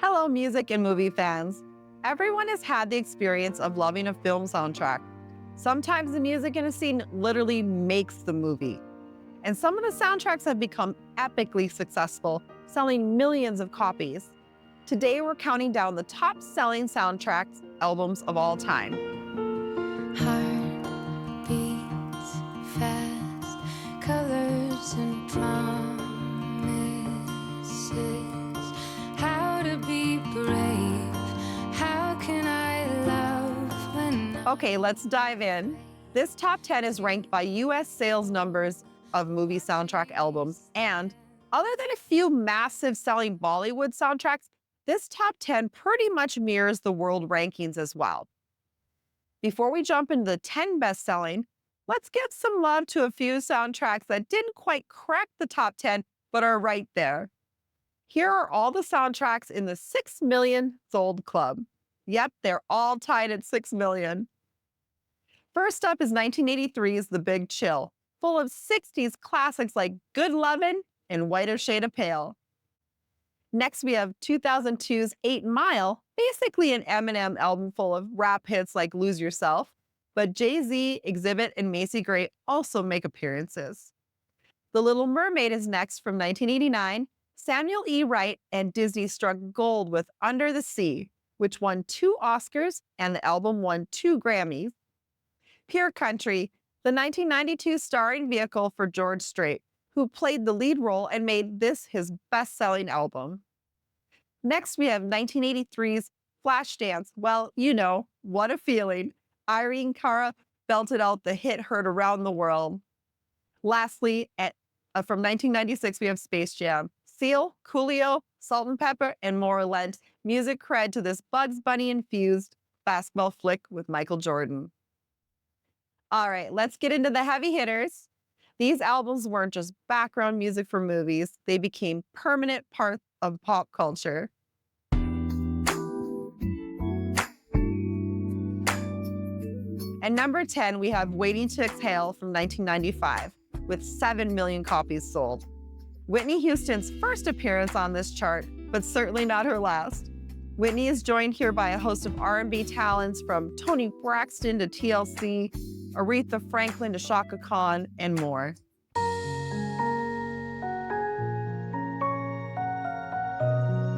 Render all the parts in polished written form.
Hello, music and movie fans. Everyone has had the experience of loving a film soundtrack. Sometimes the music in a scene literally makes the movie. And some of the soundtracks have become epically successful, selling millions of copies. Today, we're counting down the top-selling soundtracks albums of all time. Heart beats fast, colors and promises. How to be brave? How can I love when Okay, let's dive in. This top 10 is ranked by US sales numbers of movie soundtrack albums, and other than a few massive selling Bollywood soundtracks, this top 10 pretty much mirrors the world rankings as well. Before we jump into the 10 best-selling, let's give some love to a few soundtracks that didn't quite crack the top 10, but are right there. Here are all the soundtracks in the 6 million sold club. Yep, they're all tied at 6 million. First up is 1983's The Big Chill, full of 60s classics like Good Lovin' and Whiter Shade of Pale. Next, we have 2002's 8 Mile, basically an Eminem album full of rap hits like Lose Yourself, but Jay-Z, Exhibit, and Macy Gray also make appearances. The Little Mermaid is next from 1989. Samuel E. Wright and Disney struck gold with Under the Sea, which won 2 Oscars, and the album won 2 Grammys. Pure Country, the 1992 starring vehicle for George Strait, who played the lead role and made this his best-selling album. Next, we have 1983's Flashdance. Well, you know, what a feeling. Irene Cara belted out the hit heard around the world. Lastly, from 1996, we have Space Jam. Seal, Coolio, Salt and Pepper, and more lent music cred to this Bugs Bunny-infused basketball flick with Michael Jordan. All right, let's get into the heavy hitters. These albums weren't just background music for movies, they became permanent parts of pop culture. At number 10, we have Waiting to Exhale from 1995, with 7 million copies sold. Whitney Houston's first appearance on this chart, but certainly not her last. Whitney is joined here by a host of R&B talents from Toni Braxton to TLC, Aretha Franklin to Chaka Khan, and more.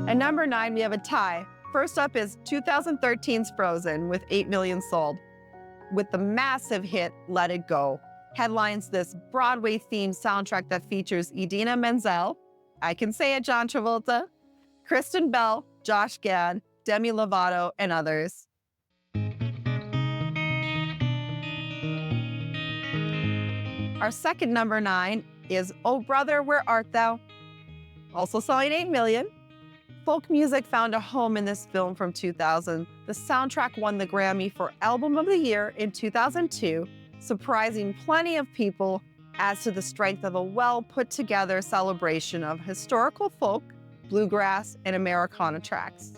At number 9, we have a tie. First up is 2013's Frozen with 8 million sold, with the massive hit Let It Go. Headlines this Broadway-themed soundtrack that features Idina Menzel, I can say it, John Travolta, Kristen Bell, Josh Gad, Demi Lovato, and others. Our second number 9 is Oh Brother, Where Art Thou? Also selling 8 million. Folk music found a home in this film from 2000. The soundtrack won the Grammy for Album of the Year in 2002, surprising plenty of people as to the strength of a well-put-together celebration of historical folk, bluegrass, and Americana tracks.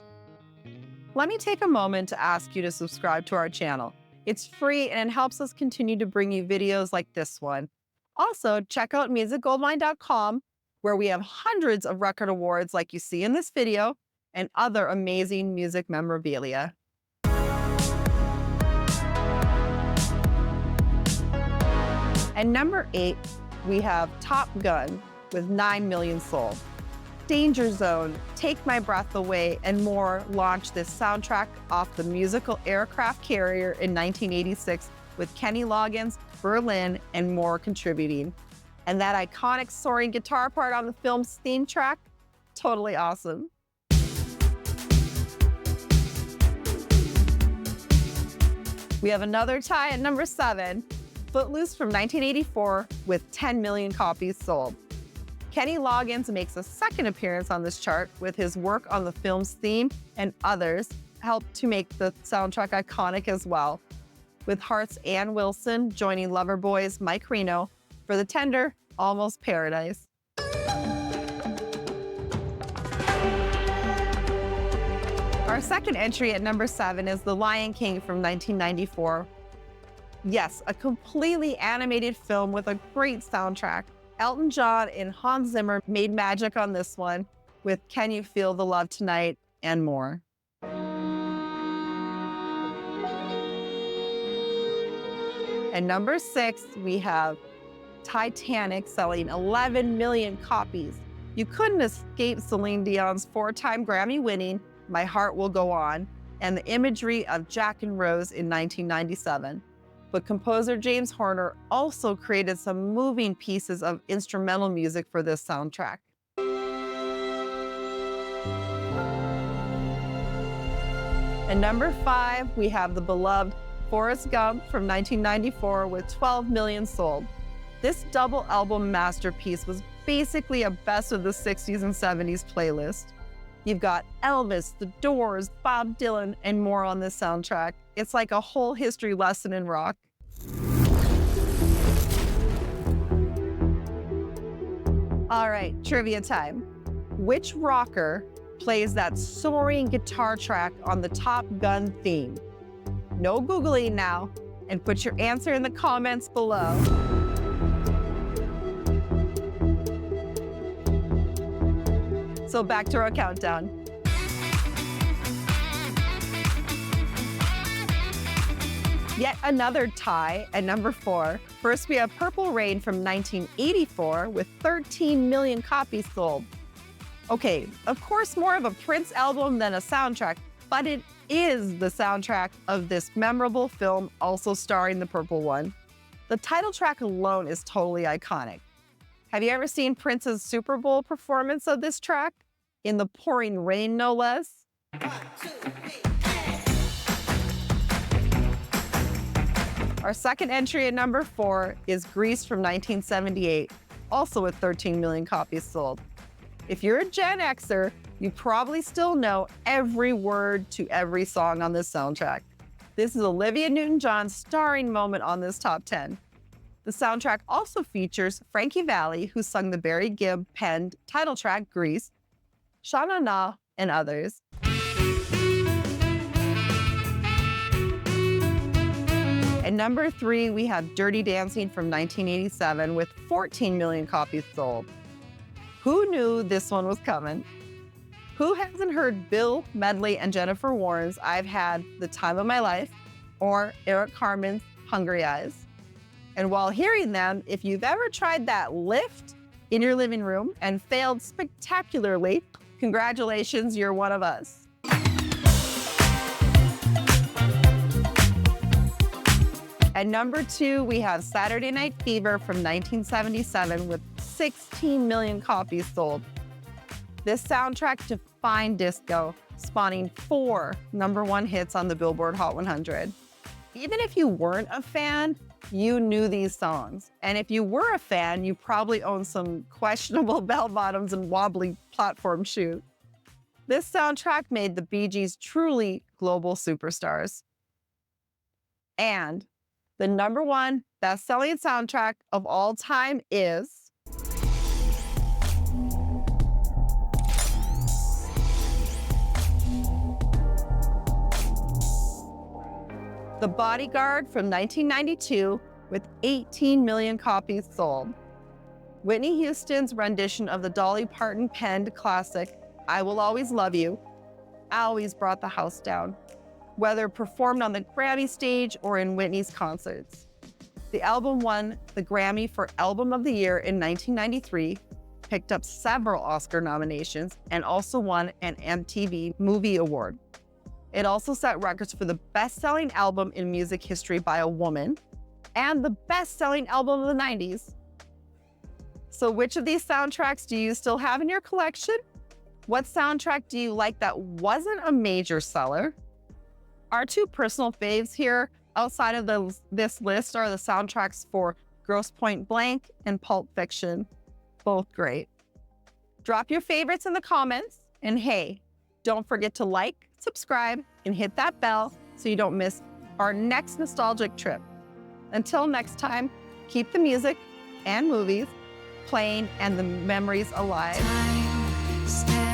Let me take a moment to ask you to subscribe to our channel. It's free and it helps us continue to bring you videos like this one. Also, check out MusicGoldmine.com, where we have hundreds of record awards like you see in this video and other amazing music memorabilia. At number 8, we have Top Gun with 9 million sold. Danger Zone, Take My Breath Away, and more launched this soundtrack off the musical aircraft carrier in 1986 with Kenny Loggins, Berlin, and more contributing. And that iconic soaring guitar part on the film's theme track, totally awesome. We have another tie at number 7, Footloose from 1984 with 10 million copies sold. Kenny Loggins makes a second appearance on this chart with his work on the film's theme, and others helped to make the soundtrack iconic as well, with Heart's Ann Wilson joining Loverboy's Mike Reno for the tender Almost Paradise. Our second entry at number 7 is The Lion King from 1994. Yes, a completely animated film with a great soundtrack. Elton John and Hans Zimmer made magic on this one with Can You Feel the Love Tonight and more. And number 6, we have Titanic selling 11 million copies. You couldn't escape Celine Dion's 4-time Grammy-winning My Heart Will Go On and the imagery of Jack and Rose in 1997. But composer James Horner also created some moving pieces of instrumental music for this soundtrack. And number 5, we have the beloved Forrest Gump from 1994 with 12 million sold. This double album masterpiece was basically a best of the 60s and 70s playlist. You've got Elvis, The Doors, Bob Dylan, and more on this soundtrack. It's like a whole history lesson in rock. All right, trivia time. Which rocker plays that soaring guitar track on the Top Gun theme? No Googling now, and put your answer in the comments below. So back to our countdown. Yet another tie at number 4. First, we have Purple Rain from 1984 with 13 million copies sold. Okay, of course, more of a Prince album than a soundtrack, but it is the soundtrack of this memorable film, also starring the Purple One. The title track alone is totally iconic. Have you ever seen Prince's Super Bowl performance of this track? In the pouring rain, no less? 1, 2, 3, hey! Our second entry at number 4 is Grease from 1978, also with 13 million copies sold. If you're a Gen Xer, you probably still know every word to every song on this soundtrack. This is Olivia Newton-John's starring moment on this top 10. The soundtrack also features Frankie Valli, who sung the Barry Gibb penned title track Grease, Sha Na Na, and others. At number 3, we have Dirty Dancing from 1987 with 14 million copies sold. Who knew this one was coming? Who hasn't heard Bill Medley and Jennifer Warren's I've Had the Time of My Life or Eric Carmen's Hungry Eyes? And while hearing them, if you've ever tried that lift in your living room and failed spectacularly, congratulations, you're one of us. At number 2, we have Saturday Night Fever from 1977 with 16 million copies sold. This soundtrack defined disco, spawning 4 #1 hits on the Billboard Hot 100. Even if you weren't a fan, you knew these songs. And if you were a fan, you probably owned some questionable bell-bottoms and wobbly platform shoes. This soundtrack made the Bee Gees truly global superstars. And the #1 best-selling soundtrack of all time is The Bodyguard from 1992 with 18 million copies sold. Whitney Houston's rendition of the Dolly Parton penned classic, I Will Always Love You, always brought the house down, whether performed on the Grammy stage or in Whitney's concerts. The album won the Grammy for Album of the Year in 1993, picked up several Oscar nominations, and also won an MTV Movie Award. It also set records for the best-selling album in music history by a woman and the best-selling album of the 90s. So which of these soundtracks do you still have in your collection? What soundtrack do you like that wasn't a major seller? Our 2 personal faves here outside of this list are the soundtracks for Grosse Pointe Blank and Pulp Fiction. Both great. Drop your favorites in the comments, and hey, don't forget to like, subscribe, and hit that bell so you don't miss our next nostalgic trip. Until next time, keep the music and movies playing and the memories alive. Time